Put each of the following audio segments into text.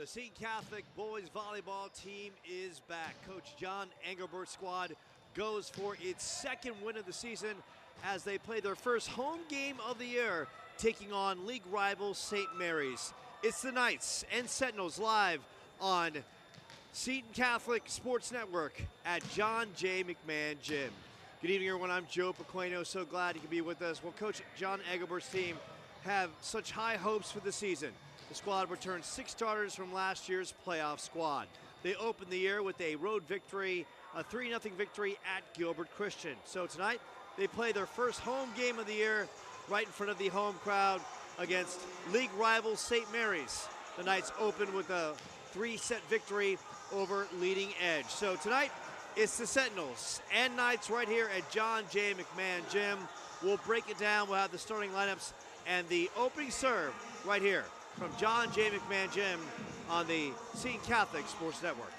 The Seton Catholic boys volleyball team is back. Coach John Engelbert's squad goes for its second win of the season as they play their first home game of the year, taking on league rival St. Mary's. It's the Knights and Sentinels live on Seton Catholic Sports Network at John J. McMahon Gym. Good evening, everyone. I'm Joe Pequeno. So glad you can be with us. Well, Coach John Engelbert's team have such high hopes for the season. The squad returned 6 starters from last year's playoff squad. They opened the year with a road victory, a 3-0 victory at Gilbert Christian. So tonight, they play their first home game of the year right in front of the home crowd against league rival St. Mary's. The Knights open with a 3-set victory over Leading Edge. So tonight, it's the Sentinels and Knights right here at John J. McMahon Gym. We'll break it down. We'll have the starting lineups and the opening serve right here from John J. McMahon Gym on the Seton Catholic Sports Network.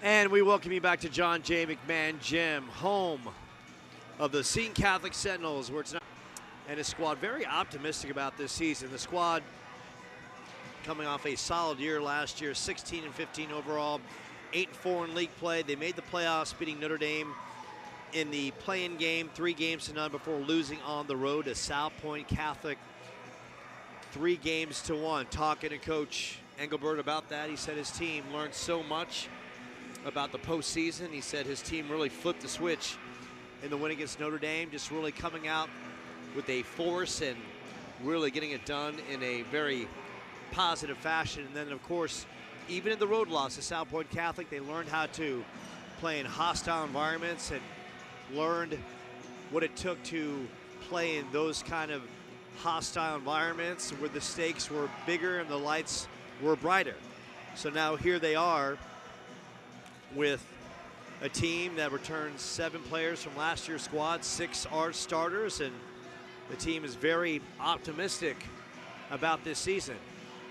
And we welcome you back to John J. McMahon Gym, home of the Seton Catholic Sentinels, where tonight and his squad very optimistic about this season. The squad coming off a solid year last year, 16-15 overall, 8-4 in league play. They made the playoffs, beating Notre Dame in the play-in game, 3-0 before losing on the road to South Point Catholic, 3-1. Talking to Coach Engelbert about that, he said his team learned so much about the postseason. He said his team really flipped the switch in the win against Notre Dame, just really coming out with a force and really getting it done in a very positive fashion. And then, of course, even in the road loss to South Point Catholic, they learned how to play in hostile environments and learned what it took to play in those kind of hostile environments where the stakes were bigger and the lights were brighter. So now here they are with a team that returns 7 players from last year's squad, 6 are starters, and the team is very optimistic about this season.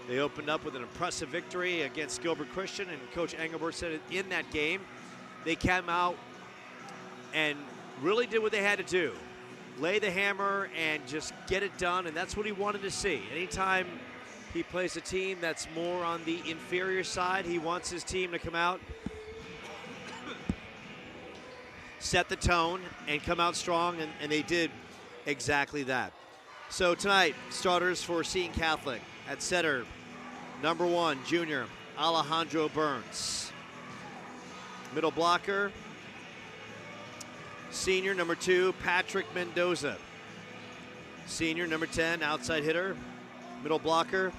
They opened up with an impressive victory against Gilbert Christian, and Coach Engelbert said in that game, they came out and really did what they had to do. Lay the hammer and just get it done, and that's what he wanted to see. Anytime He plays a team that's more on the inferior side. He wants his team to come out, set the tone, and come out strong, and they did exactly that. So tonight, starters for Seton Catholic. At setter, number 1, junior Alejandro Burns. Middle blocker, senior number 2, Patrick Mendoza. Senior number 10, outside hitter, middle blocker,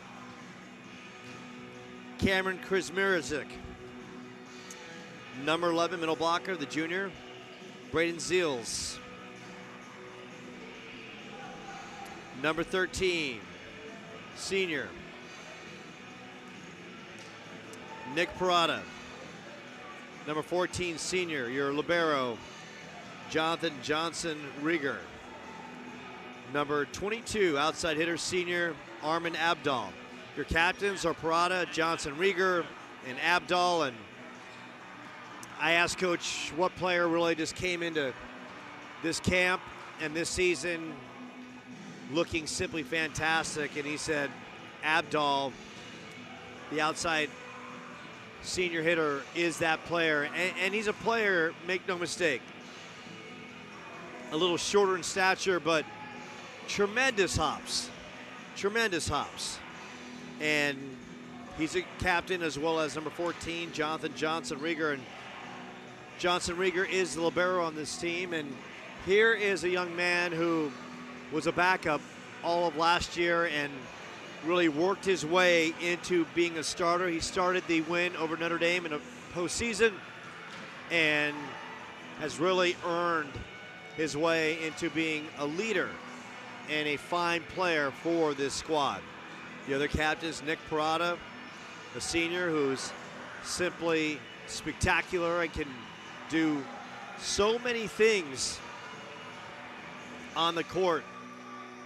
Cameron Krizmirizik. Number 11, middle blocker, the junior, Braden Zeals. Number 13, senior, Nick Parada. Number 14, senior, your libero, Jonathan Johnson Rieger. Number 22, outside hitter, senior, Armin Abdal. Your captains are Parada, Johnson Rieger, and Abdal. And I asked Coach what player really just came into this camp and this season looking simply fantastic, and he said Abdal, the outside senior hitter, is that player. And he's a player, make no mistake, a little shorter in stature, but tremendous hops. And he's a captain, as well as number 14, Jonathan Johnson Rieger. And Johnson Rieger is the libero on this team. And here is a young man who was a backup all of last year and really worked his way into being a starter. He started the win over Notre Dame in a postseason and has really earned his way into being a leader and a fine player for this squad. The other captains, Nick Parada, a senior who's simply spectacular and can do so many things on the court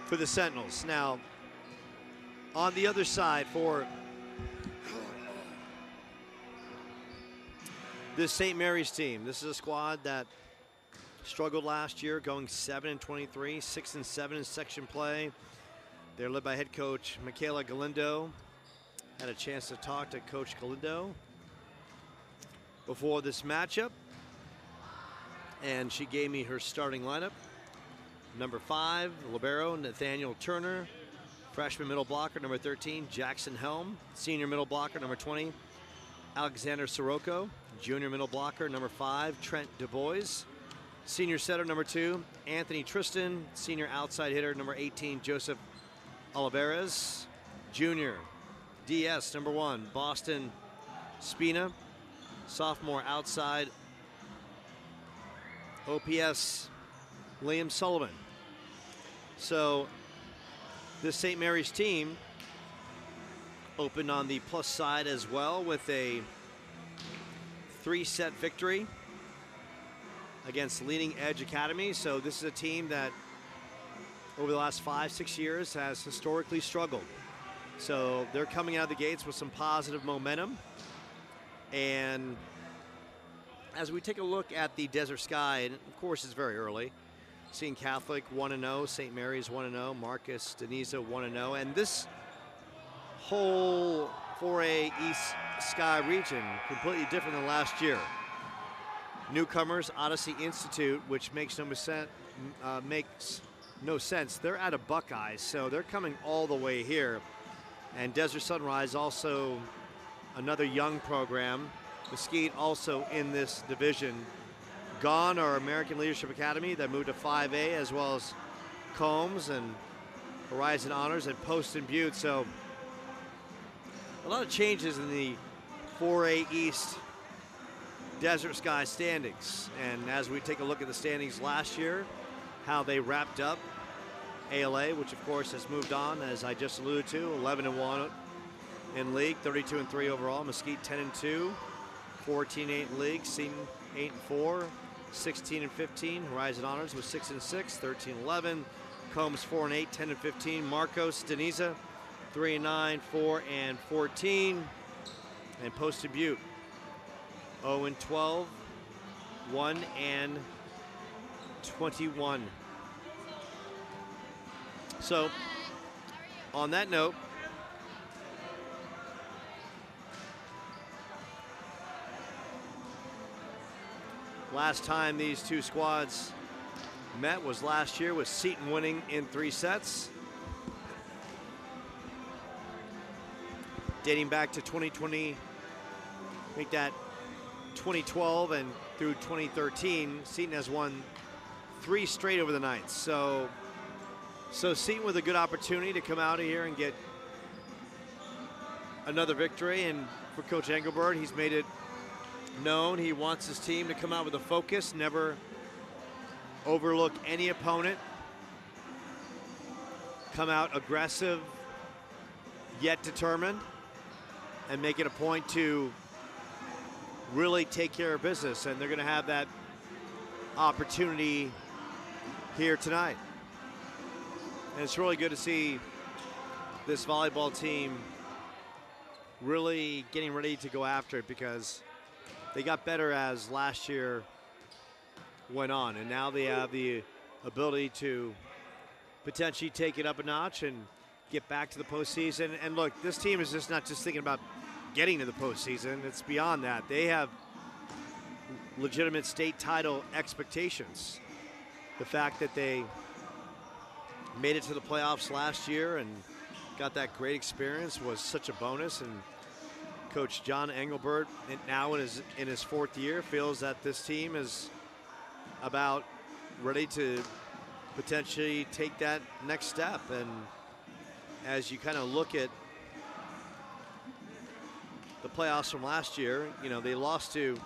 for the Sentinels. Now, on the other side for this St. Mary's team, this is a squad that struggled last year, going 7-23, 6-7 in section play. They're led by head coach Michaela Galindo. Had a chance to talk to Coach Galindo before this matchup, and she gave me her starting lineup. Number 5, libero, Nathaniel Turner. Freshman middle blocker, number 13, Jackson Helm. Senior middle blocker, number 20, Alexander Sirocco. Junior middle blocker, number 5, Trent DuBois. Senior setter, number 2, Anthony Tristan. Senior outside hitter, number 18, Joseph Olivares. Junior DS, number 1, Boston Spina. Sophomore outside OPS, Liam Sullivan. So this St. Mary's team opened on the plus side as well with a 3-set victory against Leading Edge Academy. So this is a team that over the last 5-6 years has historically struggled. So they're coming out of the gates with some positive momentum. And as we take a look at the Desert Sky, and of course it's very early, Seton Catholic 1-0, St. Mary's 1-0, Marcus Deniza 1-0, and this whole 4A East Sky region completely different than last year. Newcomers, Odyssey Institute, which makes no sense. They're out of Buckeyes, so they're coming all the way here. And Desert Sunrise, also another young program. Mesquite also in this division. Gone are American Leadership Academy that moved to 5A, as well as Combs and Horizon Honors and Poston Butte. So a lot of changes in the 4A East Desert Sky standings. And as we take a look at the standings last year, how they wrapped up ALA, which of course has moved on, as I just alluded to, 11-1 in league, 32-3 overall. Mesquite 10-2, 14-8 in league. Seton 8-4, 16-15. Horizon Honors was 6-6, 13-11. Combs 4-8, 10-15. Marcos Deniza 3-9, 4-14. And Poston Butte 0-12, 1-21. So on that note, Last time these two squads met was last year, with Seton winning in 3 sets. Dating back to 2020, make that 2012 and through 2013, Seton has won 3 straight over the Knights. So Seton with a good opportunity to come out of here and get another victory. And for Coach Engelbert, he's made it known he wants his team to come out with a focus, never overlook any opponent, come out aggressive yet determined, and make it a point to really take care of business. And they're going to have that opportunity here tonight. And it's really good to see this volleyball team really getting ready to go after it, because they got better as last year went on, and now they have the ability to potentially take it up a notch and get back to the postseason. And look, this team is just not just thinking about getting to the postseason. It's beyond that. They have legitimate state title expectations. The fact that they made it to the playoffs last year and got that great experience was such a bonus. And Coach John Engelbert, now in his 4th year, feels that this team is about ready to potentially take that next step. And as you kind of look at the playoffs from last year, you know, they lost to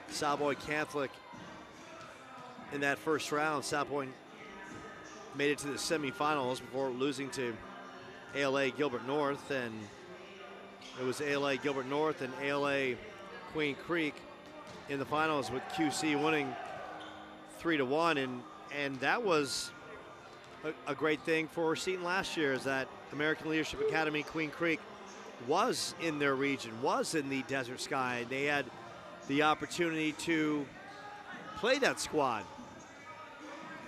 Savoy Catholic in that first round. Savoy made it to the semifinals before losing to ALA Gilbert North, and it was ALA Gilbert North and ALA Queen Creek in the finals, with QC winning 3-1. And that was a great thing for Seton last year, is that American Leadership Academy Queen Creek was in their region, was in the Desert Sky. They had the opportunity to play that squad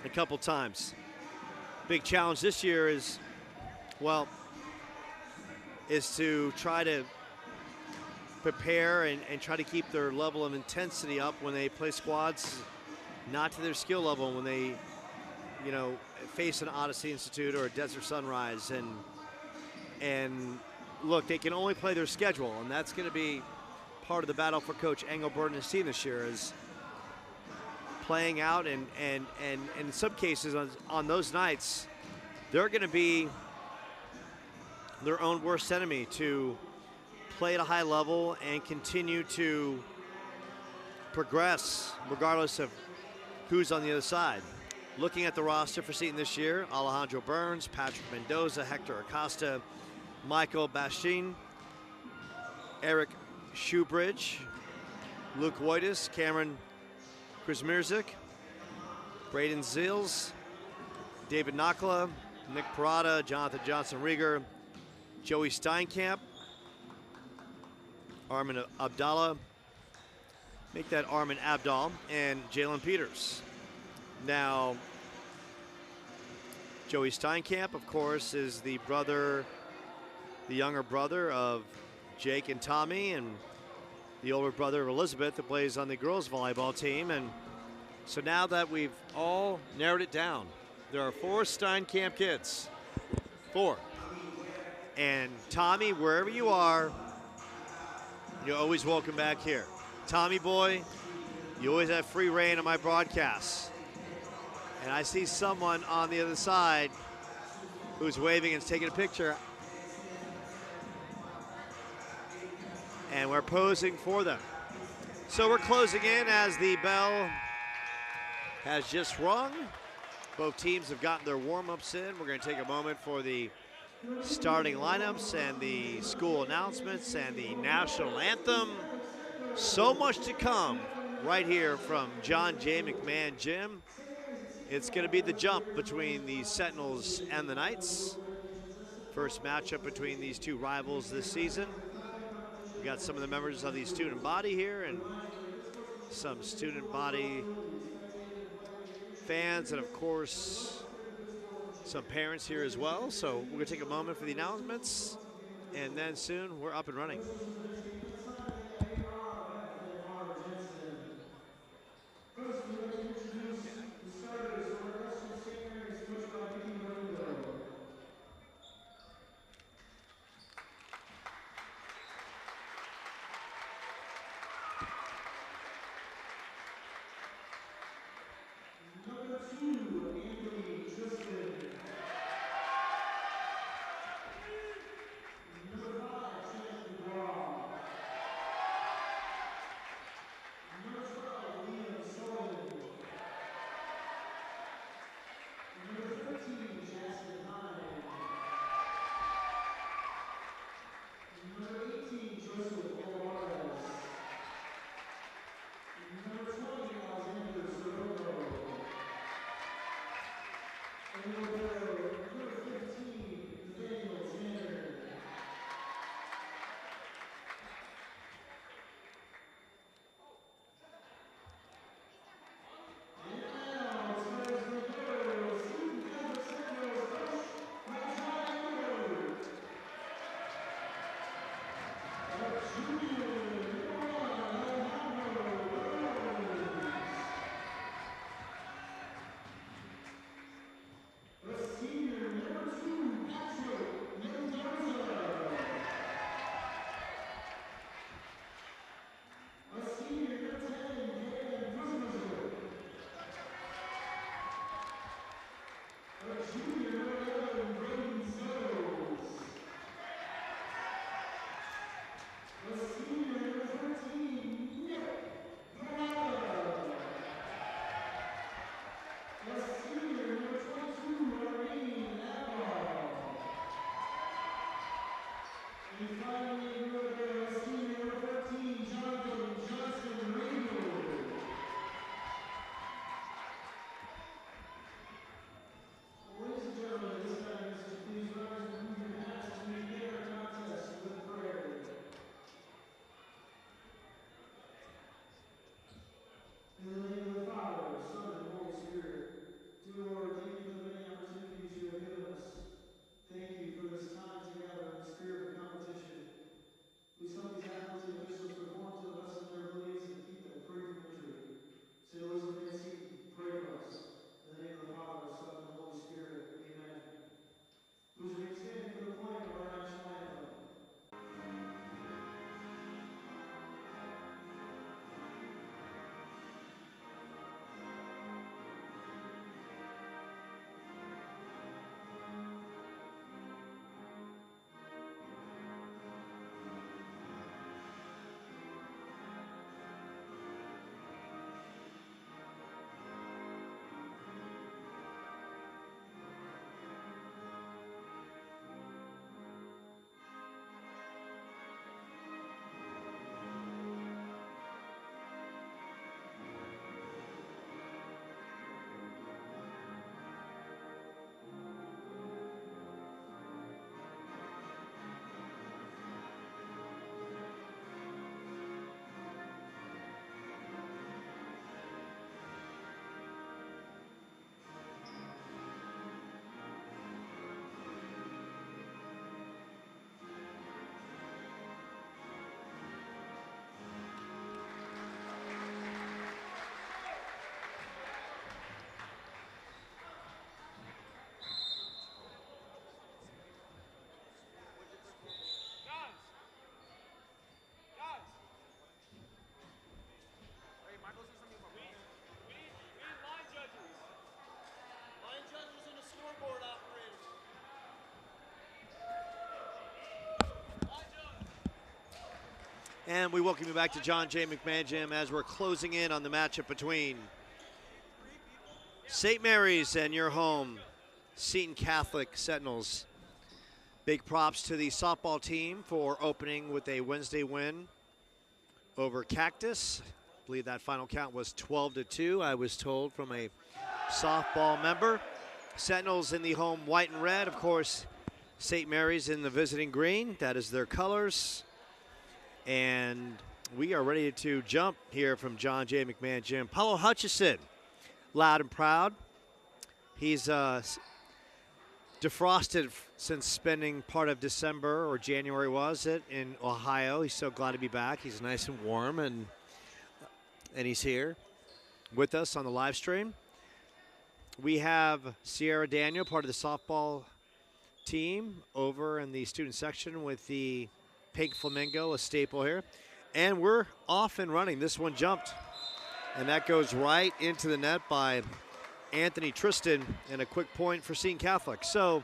a couple times. Big challenge this year is to try to prepare and try to keep their level of intensity up when they play squads not to their skill level, when they, you know, face an Odyssey Institute or a Desert Sunrise. And look, they can only play their schedule, and that's going to be part of the battle for Coach Engelbert and his team this year, is playing out, and in some cases on those nights, they're going to be their own worst enemy to play at a high level and continue to progress regardless of who's on the other side. Looking at the roster for Seton this year: Alejandro Burns, Patrick Mendoza, Hector Acosta, Michael Bashin, Eric Shoebridge, Luke Woitis, Cameron Krasmirzik, Braden Zills, David Nakla, Nick Parada, Jonathan Johnson-Rieger, Joey Steinkamp, Armin Abdallah, make that Armin Abdal, and Jalen Peters. Now, Joey Steinkamp, of course, is the younger brother of Jake and Tommy, and the older brother of Elizabeth, that plays on the girls volleyball team. And so now that we've all narrowed it down, there are 4 Steinkamp kids. 4. And Tommy, wherever you are, you're always welcome back here. Tommy boy, you always have free reign on my broadcasts. And I see someone on the other side who's waving and taking a picture. And we're posing for them. So we're closing in as the bell has just rung. Both teams have gotten their warm-ups in. We're going to take a moment for the starting lineups and the school announcements and the national anthem. So much to come right here from John J. McMahon Gym. It's going to be the jump between the Sentinels and the Knights. First matchup between these two rivals this season. We got some of the members of the student body here and some student body fans, and of course some parents here as well. So we're going to take a moment for the announcements, and then soon we're up and running. And we welcome you back to John J. McMahon Gym as we're closing in on the matchup between St. Mary's and your home, Seton Catholic Sentinels. Big props to the softball team for opening with a Wednesday win over Cactus. I believe that final count was 12-2, I was told from a softball member. Sentinels in the home white and red. Of course, St. Mary's in the visiting green. That is their colors. And we are ready to jump here from John J. McMahon Gym. Paulo Hutchison, loud and proud. He's defrosted since spending part of December, or January was it, in Ohio. He's so glad to be back. He's nice and warm, and he's here with us on the live stream. We have Sierra Daniel, part of the softball team, over in the student section with the Pink Flamingo, a staple here. And we're off and running. This one jumped, and that goes right into the net by Anthony Tristan, and a quick point for Seton Catholic. So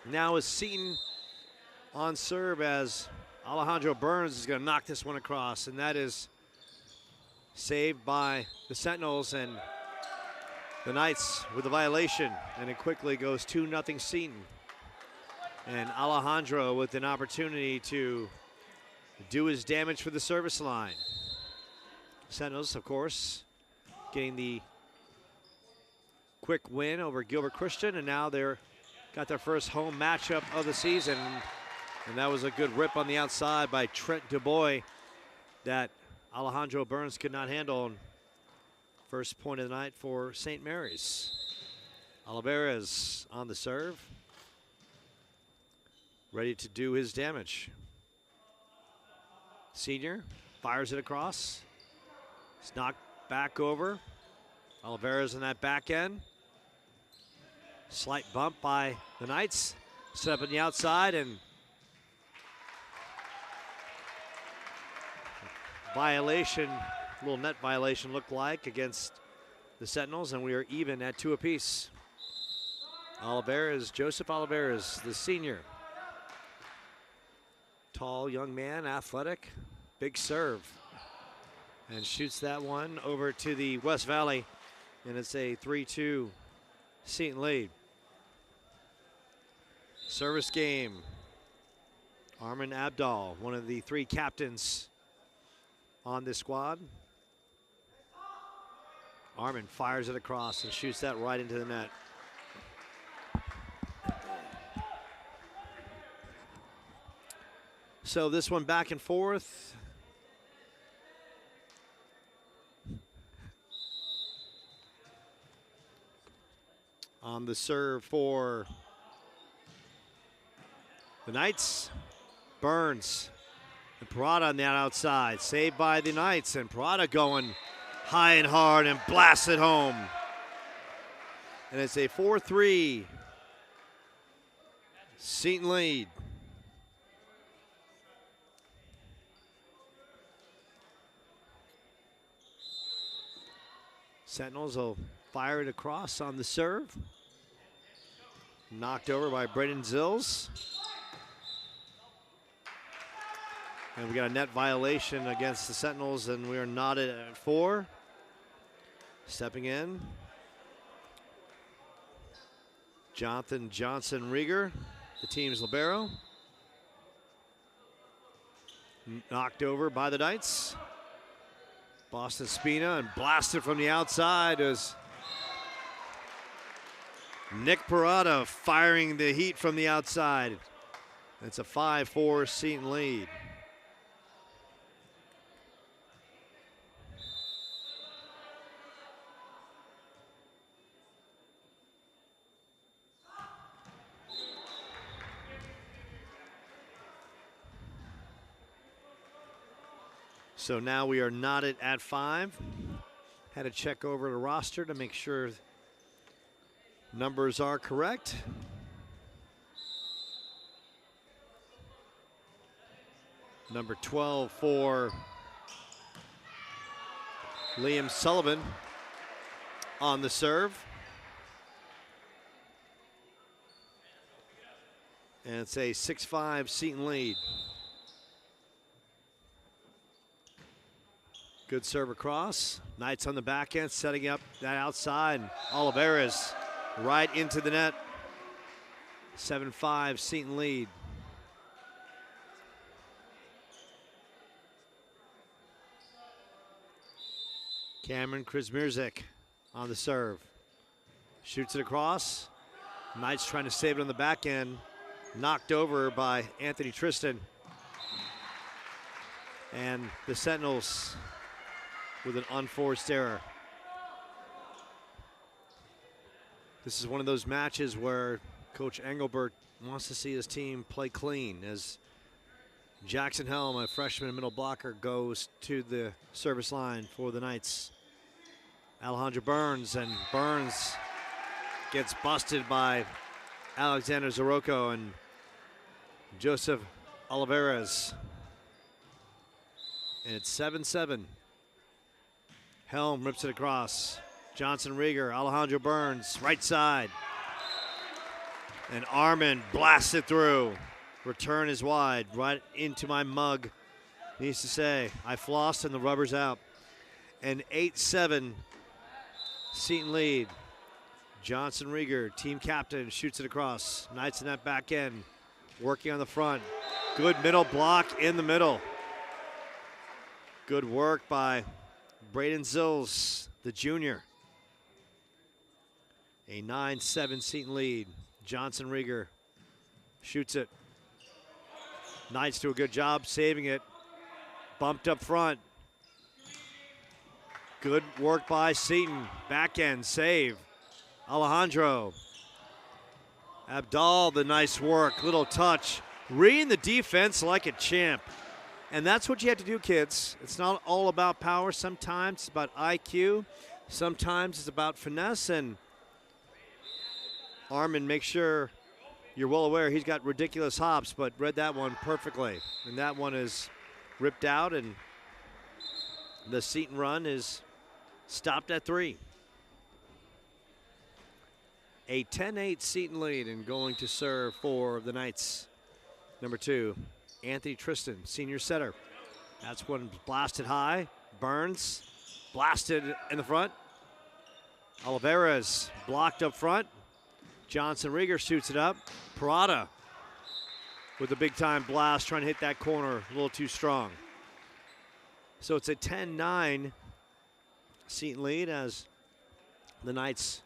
now is Seton on serve as Alejandro Burns is going to knock this one across, and that is saved by the Sentinels, and the Knights with the violation, and it quickly goes 2-0 Seton. And Alejandro with an opportunity to do his damage for the service line. Sentinels, of course, getting the quick win over Gilbert Christian, and now they're got their first home matchup of the season. And that was a good rip on the outside by Trent DuBois that Alejandro Burns could not handle. First point of the night for St. Mary's. Olivares on the serve, ready to do his damage. Senior fires it across. It's knocked back over. Olivares in that back end. Slight bump by the Knights. Set up on the outside, and violation, little net violation looked like against the Sentinels, and we are even at 2 apiece. Olivares, Joseph Olivares, the senior. Tall young man, athletic, big serve. And shoots that one over to the West Valley, and it's a 3-2 Seton lead. Service game. Armin Abdal, one of the 3 captains on this squad. Armin fires it across and shoots that right into the net. So this one back and forth. On the serve for the Knights, Burns. And Parada on that outside, saved by the Knights, and Parada going high and hard and blasts it home. And it's a 4-3 Seton lead. Sentinels will fire it across on the serve. Knocked over by Braden Zills. And we got a net violation against the Sentinels, and we are knotted at 4. Stepping in, Jonathan Johnson Rieger, the team's libero. Knocked over by the Knights. Boston Spina, and blasted from the outside as Nick Parada firing the heat from the outside. It's a 5-4 Seton lead. So now we are knotted at 5. Had to check over the roster to make sure numbers are correct. Number 12 for Liam Sullivan on the serve. And it's a 6-5 Seton lead. Good serve across. Knights on the back end, setting up that outside. Olivares right into the net. 7-5 Seton lead. Cameron Krizmirzik on the serve. Shoots it across. Knights trying to save it on the back end. Knocked over by Anthony Tristan. And the Sentinels with an unforced error. This is one of those matches where Coach Engelbert wants to see his team play clean, as Jackson Helm, a freshman middle blocker, goes to the service line for the Knights. Alejandro Burns, and Burns gets busted by Alexander Zarocco and Joseph Olivares. And it's 7-7. Helm rips it across. Johnson Rieger, Alejandro Burns, right side. And Armin blasts it through. Return is wide, right into my mug. Needs to say, I flossed and the rubber's out. An 8-7 Seton lead. Johnson Rieger, team captain, shoots it across. Knights in that back end, working on the front. Good middle block in the middle. Good work by Braden Zills, the junior. A 9-7 Seton lead. Johnson Rieger shoots it. Knights do a good job saving it. Bumped up front. Good work by Seton. Back end save. Alejandro. Abdal, the nice work. Little touch. Reading the defense like a champ. And that's what you have to do, kids. It's not all about power. Sometimes it's about IQ. Sometimes it's about finesse. And Armin, make sure you're well aware he's got ridiculous hops, but read that one perfectly. And that one is ripped out, and the Seton run is stopped at 3. A 10-8 Seton lead, and going to serve for the Knights. Number 2, Anthony Tristan, senior setter. That's one blasted high. Burns blasted in the front. Oliveras blocked up front. Johnson Rieger shoots it up. Parada with a big-time blast, trying to hit that corner a little too strong. So it's a 10-9 Seton lead as the Knights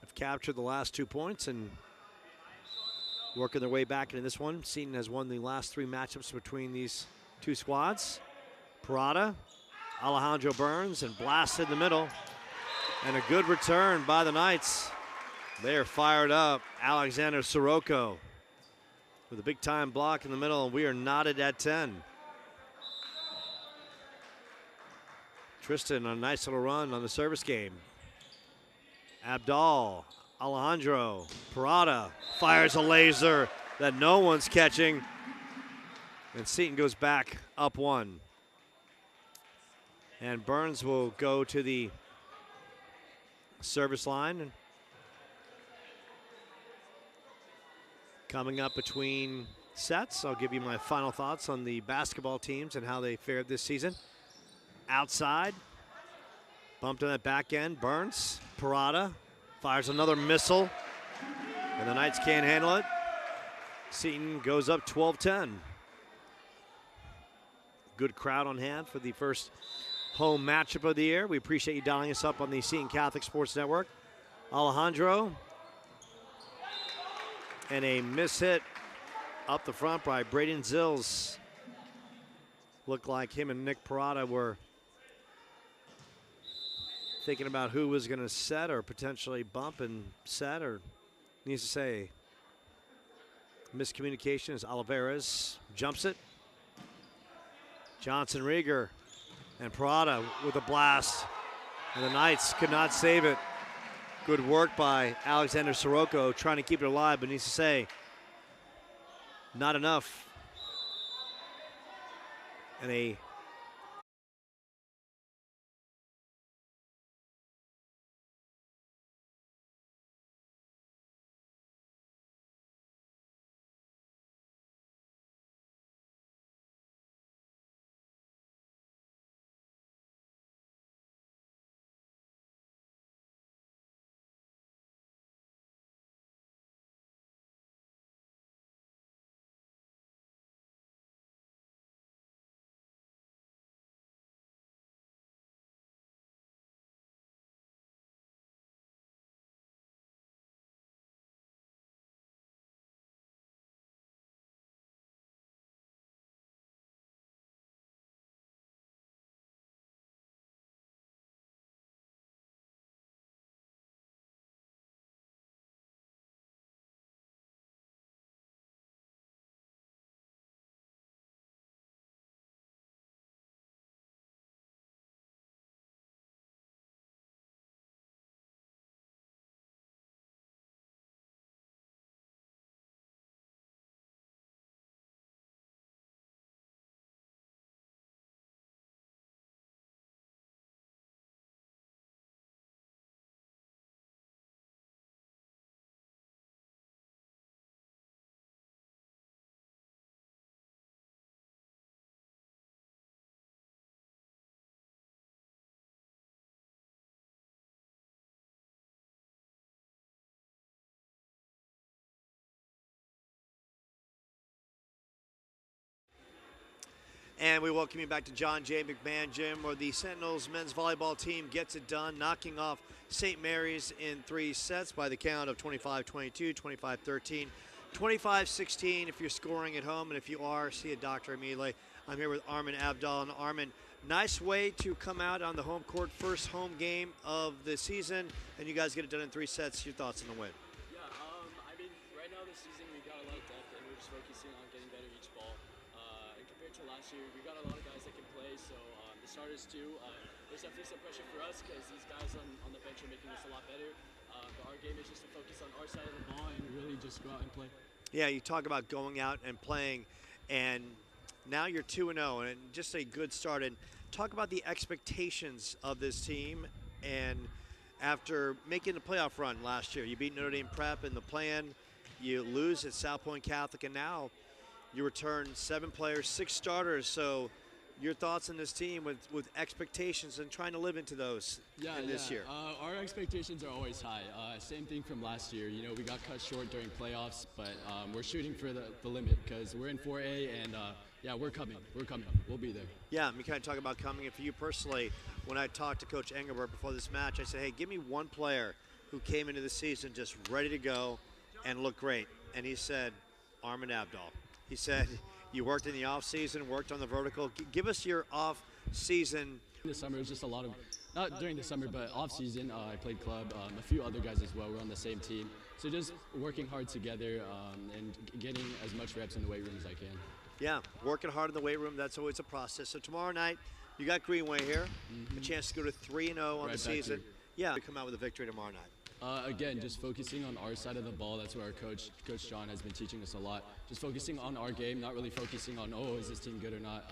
have captured the last 2 points and working their way back into this one. Seton has won the last 3 matchups between these 2 squads. Parada, Alejandro Burns, and blasted in the middle. And a good return by the Knights. They are fired up. Alexander Sirocco with a big-time block in the middle, and we are knotted at 10. Tristan on a nice little run on the service game. Abdal, Alejandro, Parada fires a laser that no one's catching. And Seton goes back up 1. And Burns will go to the service line. Coming up between sets, I'll give you my final thoughts on the basketball teams and how they fared this season. Outside, bumped on that back end. Burns, Parada fires another missile, and the Knights can't handle it. Seton goes up 12-10. Good crowd on hand for the first home matchup of the year. We appreciate you dialing us up on the Seton Catholic Sports Network. Alejandro, and a miss hit up the front by Braden Zills. Looked like him and Nick Parada were thinking about who was going to set or potentially bump and set, or needs to say miscommunication as Oliveras jumps it. Johnson Rieger and Parada with a blast, and the Knights could not save it. Good work by Alexander Sirocco trying to keep it alive, but needs to say not enough. And a And we welcome you back to John J. McMahon Gym, where the Sentinels men's volleyball team gets it done, knocking off St. Mary's in 3 sets by the count of 25-22, 25-13, 25-16 if you're scoring at home. And if you are, see a doctor immediately. I'm here with Armin Abdal. And Armin, nice way to come out on the home court, first home game of the season, and you guys get it done in 3 sets. Your thoughts on the win? Yeah, I mean, right now this season we got a lot of depth, and we're just focusing on getting better each ball. And compared to last year, we got a lot of guys that can play, so the starters too. There's definitely some pressure for us because these guys on the bench are making us a lot better. But our game is just to focus on our side of the ball and really just go out and play. Yeah, you talk about going out and playing, and now you're 2-0, and just a good start. And talk about the expectations of this team. And after making the playoff run last year, you beat Notre Dame Prep in the play-in, you lose at South Point Catholic, and now you return 7 players, 6 starters. So your thoughts on this team with expectations and trying to live into those this year? Our expectations are always high. Same thing from last year. You know, we got cut short during playoffs, but we're shooting for the limit because we're in 4A, and yeah, we're coming. We're coming. We'll be there. Yeah, we kind of talk about coming. And for you personally, when I talked to Coach Engelbert before this match, I said, hey, give me one player who came into the season just ready to go and look great. And he said, Armin Abdal. He said, you worked in the off-season, worked on the vertical. Give us your off-season. This summer was just a lot of, not during the summer, but off-season, I played club. A few other guys as well were on the same team. So just working hard together and getting as much reps in the weight room as I can. Yeah, working hard in the weight room, that's always a process. So tomorrow night, you got Greenway here, a chance to go to 3-0 on the season. Yeah, to come out with a victory tomorrow night. Again, just focusing on our side of the ball. That's where our coach John, has been teaching us a lot. Just focusing on our game, not really focusing on, oh, is this team good or not.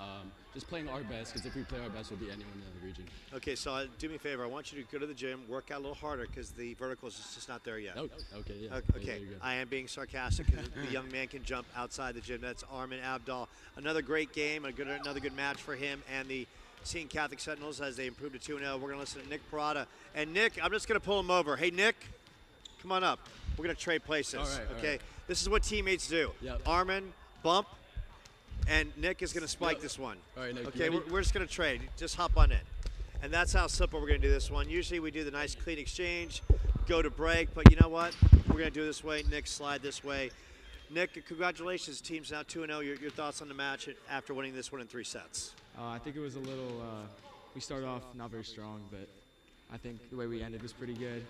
Just playing our best, because if we play our best, we'll beat anyone in the region. Okay, so do me a favor. I want you to go to the gym, work out a little harder, because the vertical is just not there yet. Oh, okay, yeah. Okay, I am being sarcastic, because the young man can jump outside the gym. That's Armin Abdal. Another great game, another good match for him and the Seton Catholic Sentinels as they improve to 2-0. We're going to listen to Nick Parada. And Nick, I'm just going to pull him over. Hey, Nick. Come on up. We're going to trade places. All right, okay? This is what teammates do. Yep. Armin, bump, and Nick is going to spike this one. All right, Nick. Okay, we're just going to trade. Just hop on in. And that's how simple we're going to do this one. Usually we do the nice clean exchange, go to break, but you know what? We're going to do it this way. Nick, slide this way. Nick, congratulations. Team's now 2-0. Your thoughts on the match after winning this one in 3 sets? I think it was a little, we started off not very strong, but I think the way we ended was pretty good.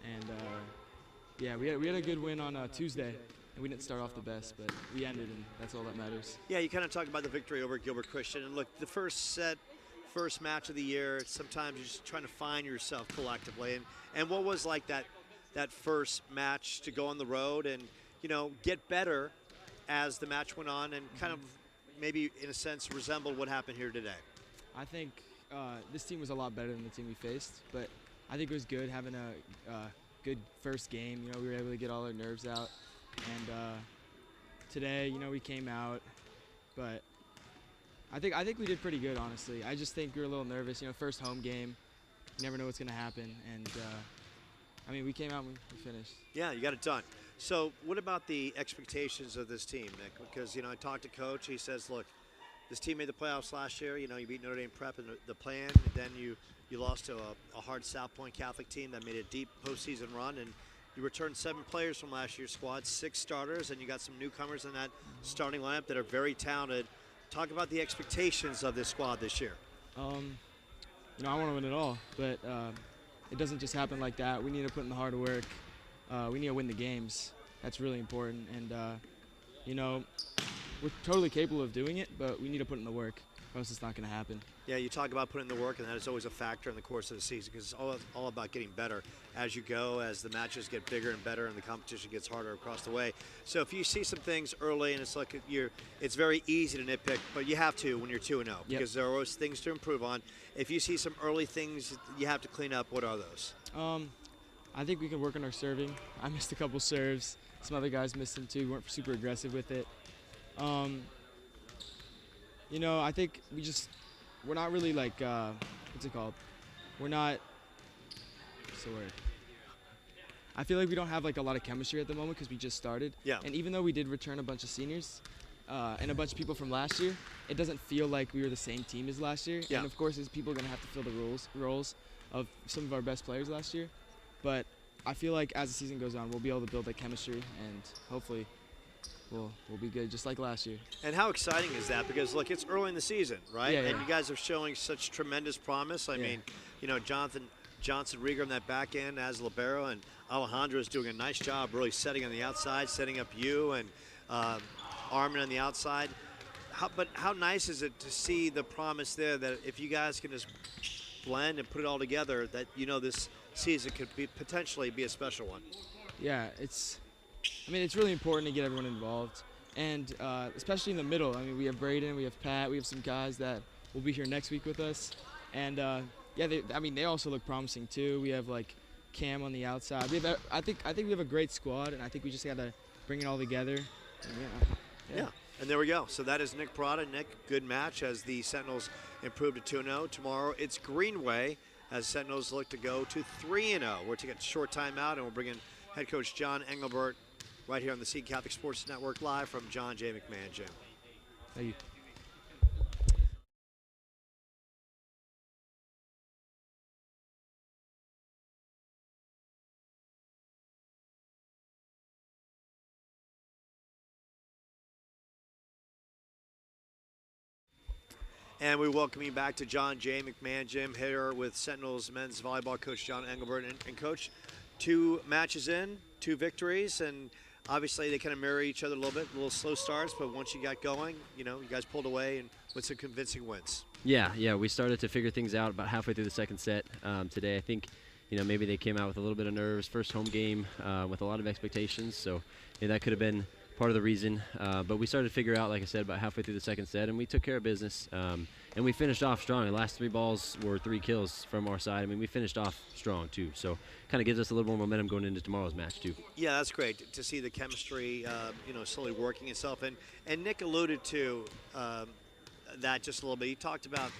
And yeah, we had a good win on Tuesday, and we didn't start off the best, but we ended, and that's all that matters. Yeah, you kind of talked about the victory over Gilbert Christian, and look, the first set, first match of the year, sometimes you're just trying to find yourself collectively. And what was like that first match to go on the road and, you know, get better as the match went on and kind of maybe, in a sense, resemble what happened here today? I think this team was a lot better than the team we faced, but I think it was good having a good first game. You know, we were able to get all our nerves out, and today, you know, we came out, but I think we did pretty good, honestly. I just think we were a little nervous. You know, first home game, you never know what's going to happen, and I mean, we came out and we finished. Yeah, you got it done. So what about the expectations of this team, Nick? Because, you know, I talked to Coach. He says, look, this team made the playoffs last year. You know, you beat Notre Dame Prep in the play-in, and then you lost to a hard South Point Catholic team that made a deep postseason run, and you returned 7 players from last year's squad, 6 starters, and you got some newcomers in that starting lineup that are very talented. Talk about the expectations of this squad this year. You know, I want to win it all, but it doesn't just happen like that. We need to put in the hard work. We need to win the games. That's really important, and you know, we're totally capable of doing it, but we need to put in the work, or else it's not going to happen. Yeah, you talk about putting in the work, and that is always a factor in the course of the season because it's all about getting better as you go, as the matches get bigger and better and the competition gets harder across the way. So if you see some things early and it's like it's very easy to nitpick, but you have to when you're 2-0 because there are always things to improve on. If you see some early things you have to clean up, what are those? I think we can work on our serving. I missed a couple serves. Some other guys missed them too. We weren't super aggressive with it. You know, I think we're not really like, what's it called? We're not, what's the word? I feel like we don't have like a lot of chemistry at the moment because we just started. Yeah. And even though we did return a bunch of seniors, and a bunch of people from last year, it doesn't feel like we were the same team as last year. Yeah. And of course, people are going to have to fill the roles of some of our best players last year. But I feel like as the season goes on, we'll be able to build that chemistry, and hopefully we'll be good just like last year. And how exciting is that? Because, look, it's early in the season, right? Yeah, yeah. And you guys are showing such tremendous promise. I mean, you know, Johnson Rieger on that back end as libero, and Alejandro is doing a nice job really setting on the outside, setting up you, and Armin on the outside. But how nice is it to see the promise there that if you guys can just blend and put it all together, that, you know, this season could potentially be a special one? Yeah, it's really important to get everyone involved, and especially in the middle. I mean, we have Braden, we have Pat, we have some guys that will be here next week with us, and they also look promising too. We have like Cam on the outside. I think we have a great squad, and I think we just gotta bring it all together. And yeah. And there we go. So that is Nick Prada. Nick, good match as the Sentinels improved to 2-0. Tomorrow it's Greenway as Sentinels look to go to 3-0. We're taking a short timeout, and we'll bring in head coach John Engelbert right here on the Seton Catholic Sports Network live from John J. McMahon Gym. Thank you. And we welcome you back to John J. McMahon Gym here with Sentinels men's volleyball coach John Engelbert. And coach, 2 matches in, 2 victories, and obviously they kind of mirror each other a little slow starts, but once you got going, you know, you guys pulled away and with some convincing wins. Yeah, we started to figure things out about halfway through the second set. Today, I think, you know, maybe they came out with a little bit of nerves. First home game with a lot of expectations, so that could have been part of the reason. But we started to figure out, like I said, about halfway through the second set, and we took care of business. And we finished off strong. The last 3 balls were 3 kills from our side. I mean, we finished off strong, too. So kind of gives us a little more momentum going into tomorrow's match, too. Yeah, that's great to see the chemistry, you know, slowly working itself. And Nick alluded to that just a little bit. He talked about,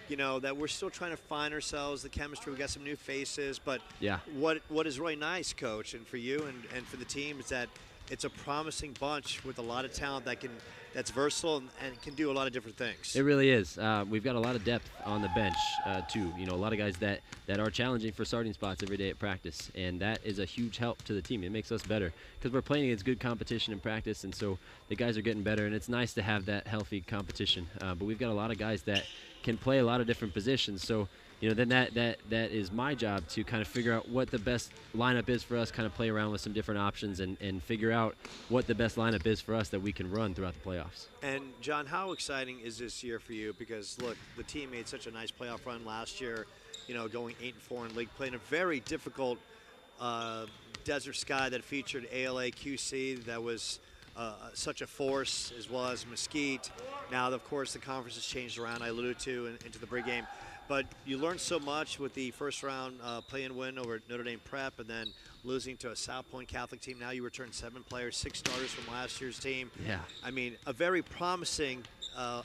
you know, that we're still trying to find ourselves, the chemistry. We've got some new faces. But yeah, what is really nice, Coach, and for you and for the team is that it's a promising bunch with a lot of talent that's versatile and can do a lot of different things. It really is. We've got a lot of depth on the bench, too. You know, a lot of guys that are challenging for starting spots every day at practice, and that is a huge help to the team. It makes us better because we're playing against good competition in practice, and so the guys are getting better, and it's nice to have that healthy competition. But we've got a lot of guys that can play a lot of different positions, so you know, then that is my job to kind of figure out what the best lineup is for us, kind of play around with some different options and figure out what the best lineup is for us that we can run throughout the playoffs. And, John, how exciting is this year for you? Because, look, the team made such a nice playoff run last year, you know, going 8-4 in league, playing a very difficult Desert Sky that featured ALA QC that was such a force, as well as Mesquite. Now, of course, the conference has changed around, I alluded to, into the pregame. But you learned so much with the first round play-in win over Notre Dame Prep, and then losing to a South Point Catholic team. Now you return 7 players, 6 starters from last year's team. Yeah. I mean, a very promising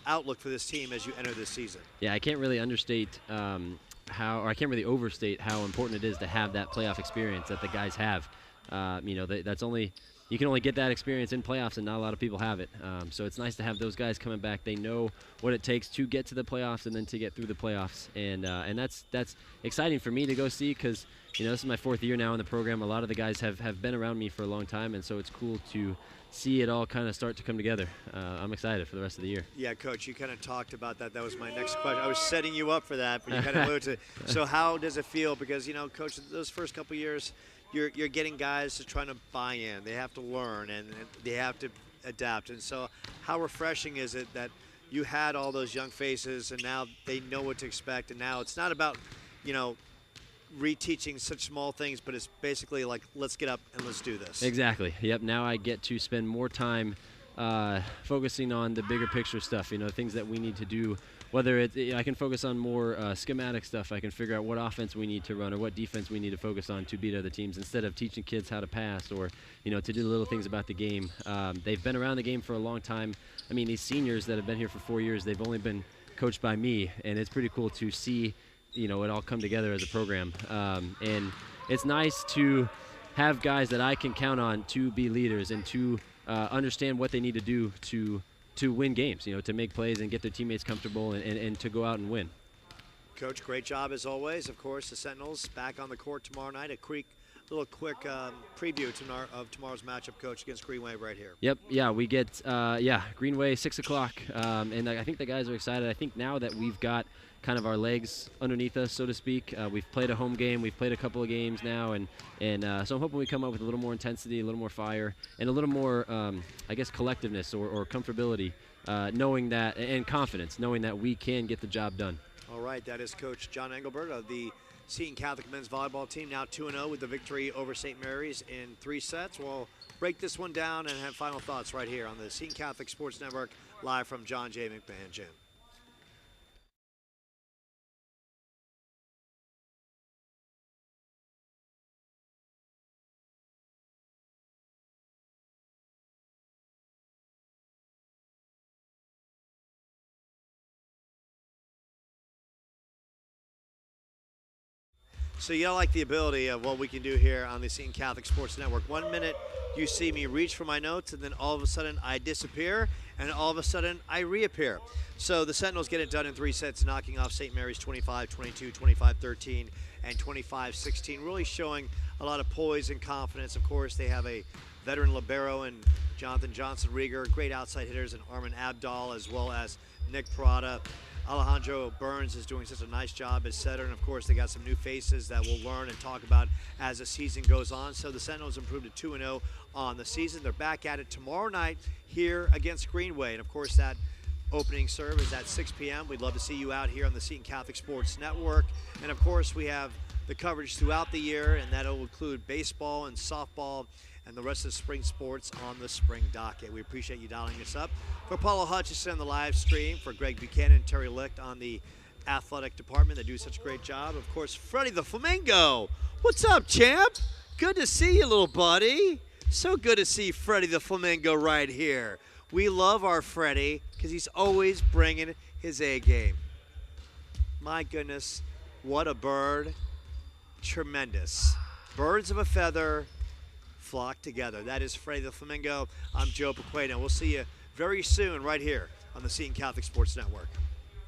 outlook for this team as you enter this season. Yeah, I can't really understate I can't really overstate how important it is to have that playoff experience that the guys have. You know, you can only get that experience in playoffs, and not a lot of people have it. So it's nice to have those guys coming back. They know what it takes to get to the playoffs and then to get through the playoffs, and that's exciting for me to go see because, you know, this is my 4th year now in the program. A lot of the guys have been around me for a long time, and so it's cool to see it all kind of start to come together. I'm excited for the rest of the year. Yeah, Coach, you kind of talked about that. That was my next question. I was setting you up for that, but you kind of alluded to it. So how does it feel? Because, you know, Coach, those first couple years, you're getting guys to trying to buy in. They have to learn, and they have to adapt. And so how refreshing is it that you had all those young faces, and now they know what to expect, and now it's not about, you know, reteaching such small things, but it's basically like, let's get up and let's do this. Exactly. Yep. Now I get to spend more time focusing on the bigger picture stuff, you know, things that we need to do. Whether I can focus on more schematic stuff, I can figure out what offense we need to run or what defense we need to focus on to beat other teams instead of teaching kids how to pass or, you know, to do the little things about the game. They've been around the game for a long time. I mean, these seniors that have been here for 4 years, they've only been coached by me, and it's pretty cool to see, you know, it all come together as a program. And it's nice to have guys that I can count on to be leaders and to understand what they need to do to to win games, to make plays and get their teammates comfortable and to go out and win. Coach, great job as always. Of course, the Sentinels back on the court tomorrow night. A quick preview of tomorrow's matchup, Coach, against Greenway right here. Yep, yeah, we get, Greenway, 6 o'clock, and I think the guys are excited. I think now that we've got kind of our legs underneath us, so to speak, we've played a home game, we've played a couple of games now, and so I'm hoping we come up with a little more intensity, a little more fire, and a little more, collectiveness or comfortability, knowing that, and confidence, knowing that we can get the job done. All right, that is Coach John Engelbert of the Seton Catholic men's volleyball team, now 2-0 with the victory over St. Mary's in 3 sets. We'll break this one down and have final thoughts right here on the Seton Catholic Sports Network, live from John J. McMahon Gym. So you like the ability of what we can do here on the Seton Catholic Sports Network. 1 minute you see me reach for my notes, and then all of a sudden I disappear, and all of a sudden I reappear. So the Sentinels get it done in 3 sets, knocking off St. Mary's 25-22, 25-13, and 25-16, really showing a lot of poise and confidence. Of course, they have a veteran libero and Jonathan Johnson-Rieger, great outside hitters, and Armin Abdal, as well as Nick Parada. Alejandro Burns is doing such a nice job as setter, and of course they got some new faces that we'll learn and talk about as the season goes on. So the Sentinels improved to 2-0 on the season. They're back at it tomorrow night here against Greenway, and of course that opening serve is at 6 p.m. We'd love to see you out here on the Seton Catholic Sports Network, and of course we have the coverage throughout the year, and that'll include baseball and softball and the rest of the spring sports on the spring docket. We appreciate you dialing us up. For Paulo Hutchison on the live stream, for Greg Buchanan, Terry Licht on the athletic department, they do such a great job. Of course, Freddie the Flamingo. What's up, champ? Good to see you, little buddy. So good to see Freddie the Flamingo right here. We love our Freddie because he's always bringing his A game. My goodness, what a bird. Tremendous. Birds of a feather flock together. That is Freddie the Flamingo. I'm Joe Pequeno. We'll see you very soon right here on the Seton Catholic Sports Network.